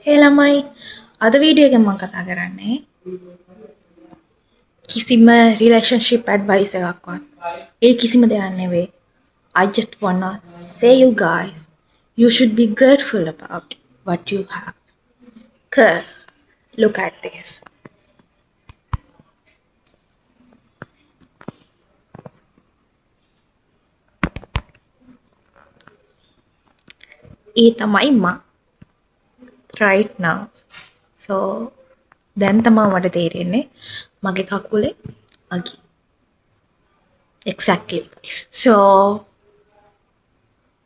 හේ ළමයි අද වීඩියෝ එකෙන් මම කතා කරන්නේ කිසිම රිලේෂන්ෂිප් ඇඩ්වයිස් එකක්වත්. ඒ කිසිම දෙයක් නෙවෙයි. I just wanna say you guys you should be grateful about what you have. Cause look at this. ඒ තමයි මම right now. So දැන් තමයි මට තේරෙන්නේ මගේ කකුලේ අගි. Exactly. So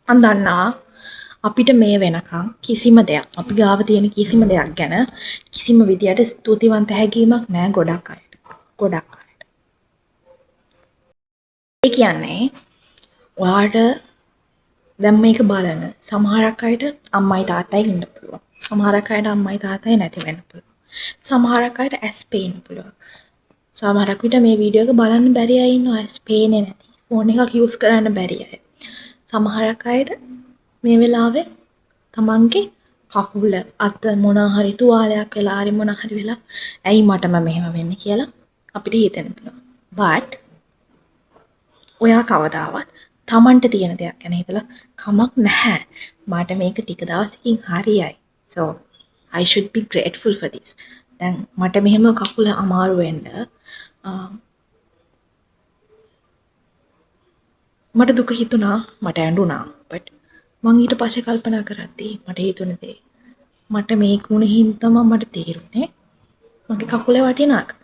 මම දන්නවා අපිට මේ වෙනකන් කිසිම දෙයක් අපි ගාව තියෙන කිසිම දෙයක් ගැන කිසිම විදියට ස්තුතිවන්ත හැඟීමක් නැහැ ගොඩක් අයට. ගොඩක් අයට. ඒ කියන්නේ ඔයාට දැන් මේක බලන සමහරක් අයට අම්මයි තාත්තයි ඉන්න පුළුවන්. සමහරක් අයට අම්මයි තාත්තයි නැති වෙන්න පුළුවන්. සමහරක් අයට ඇස් පේන්න පුළුවන්. සමහරක් විට මේ වීඩියෝ එක බලන්න බැරි අය ඉන්නවා ඇස් පේන්නේ නැති. ෆෝන් එකක් යූස් කරන්න බැරි අය. සමහරක් අයට මේ වෙලාවේ තමන්ගේ කකුල අත මොනවා හරි තුවාලයක් වෙලා හරි මොනවා හරි වෙලා ඇයි මටම මෙහෙම වෙන්නේ කියලා අපිට හිතෙන්න පුළුවන්. but ඔයා කවදාවත් තමන්ට තියෙන දෙයක් ගැන හිතලා කමක් නැහැ. මට මේක ටික දවසකින් හරියයි. so I should be grateful for this. දැන් මට මෙහෙම කකුල අමාරු වෙන්න මට දුක හිතුණා මට ඇඬුණා but මං ඊට පස්සේ කල්පනා කරද්දී මට හිතුණ දේ මට මේ කුණින් තමයි මට තේරුනේ මගේ කකුලේ වටිනාකම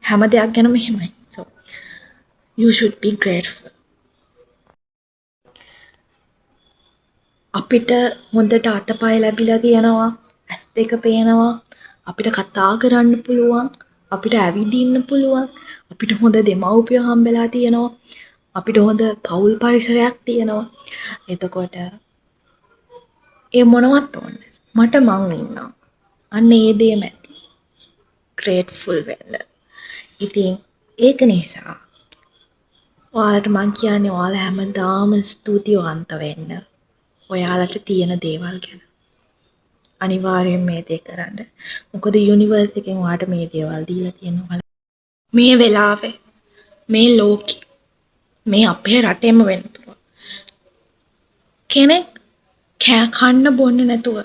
හැම දෙයක් ගැනම එහෙමයි. so you should be grateful. අපිට හොඳට අතපය ලැබිලා තියෙනවා, ඇස් දෙක පේනවා, අපිට කතා කරන්න පුළුවන්, අපිට ඇවිදින්න පුළුවන්, අපිට හොඳ දෙමව්පියෝ හම්බෙලා තියෙනවා, අපිට හොඳ පවුල් පරිසරයක් තියෙනවා. එතකොට ඒ මොනවත් ඕනේ මට මං ඉන්නවා. අන්න ඒ දේ මැති. grateful වෙන්න. ඉතින් ඒක නිසා ඔයාලට මං කියන්නේ ඔයාලා හැමදාම ස්තුතිවන්ත වෙන්න. ඔයාලට තියෙන දේවල් ගැන. අනිවාර්යෙන් මේ දේ කරන්න. මොකද යුනිවර්ස් එකෙන් ඔයාලට මේ දේවල් දීලා තියෙනවා. මේ වෙලාවේ මේ ලෝකෙ මේ අපේ රටේම වෙන්න පුළුවන්. කෙනෙක් කන්න බොන්න නැතුව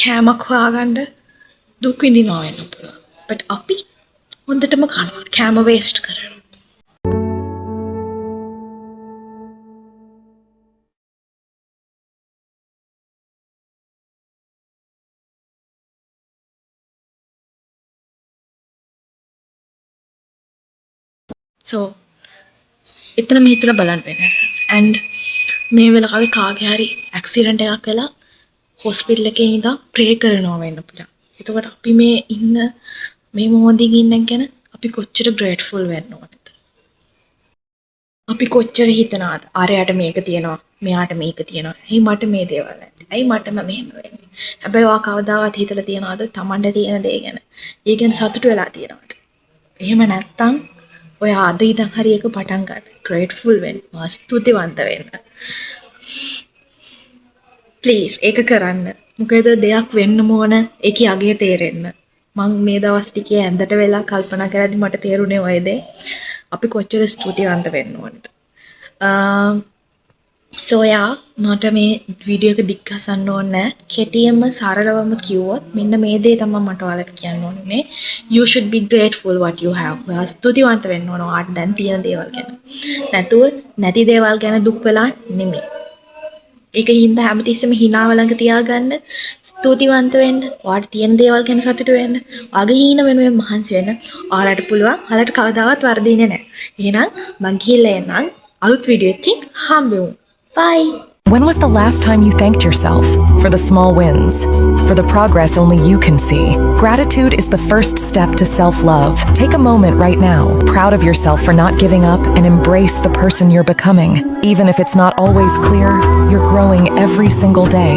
කෑමක් හොයාගන්න දුක් විඳිනවා වෙන්න පුළුවන්. but අපි හොඳටම කනවා. කෑම වේස්ට් කරනවා. so එතනම හිතලා බලන්න වෙනස. and මේ වෙලාවේ කාගේ හරි ඇක්සිඩන්ට් එකක් වෙලා හොස්පිටල් එකේ ඉඳන් ප්‍රේ කරනවා වෙන්න පුළුවන්. එතකොට අපි මේ ඉන්න මේ මොහොතින් ඉන්න ගැන අපි කොච්චර ග්‍රේට්ෆුල් වෙන්න ඕනද? අපි කොච්චර හිතනවාද? අරයට මේක තියෙනවා, මෙයාට මේක තියෙනවා. ඇයි මට මේ දේවල් නැත්තේ? ඇයි මටම මෙහෙම වෙන්නේ? හැබැයි ඔයා කවදාවත් හිතලා තියනවාද Tamanට තියෙන දේ ගැන? ඒ ගැන සතුටු වෙලා තියනවාද? එහෙම නැත්තම් ඔයා අද ඉඳන් හරි එක පටන් ගන්න. grateful වෙන්න. ස්තුතිවන්ත වෙන්න. please ඒක කරන්න. මොකද දෙයක් වෙන්නම ඕන ඒකේ අගය තේරෙන්න. මං මේ දවස් ටිකේ ඇඳට වෙලා කල්පනා කරද්දි මට තේරුනේ ඔය දේ. අපි කොච්චර ස්තුතිවන්ත වෙන්න ඕනද? so මට මේ වීඩියෝ එක දික්කසන්න ඕනේ. කෙටියෙන්ම සරලවම කිව්වොත් මෙන්න මේ දේ තමයි මට ඔයාලට කියන්න ඕනේ. you should be grateful what you have. ඔයා ස්තුතිවන්ත වෙන්න ඕන ඔයාට දැන් තියෙන දේවල් ගැන. නැතුව නැති දේවල් ගැන දුක් වෙලා නෙමෙයි. ඒකින්ද හැමතිස්සෙම හිනාව ළඟ තියාගන්න ස්තුතිවන්ත වෙන්න ඔයාට තියෙන දේවල් ගැන සතුටු වෙන්න ඔයාගේ හීන වෙනුවෙන් මහන්සි වෙන්න ඔයාලට පුළුවන් ඔයාලට කවදාවත් වර්ධින්නේ නැහැ. එහෙනම් මං ගිහිල්ලා එන්නම් අලුත් වීඩියෝ එකකින් හම්බෙමු. bye. When was the last time you thanked yourself for the small wins, for the progress only you can see? Gratitude is the first step to self-love. Take a moment right now, proud of yourself for not giving up, and embrace the person you're becoming. Even if it's not always clear, you're growing every single day.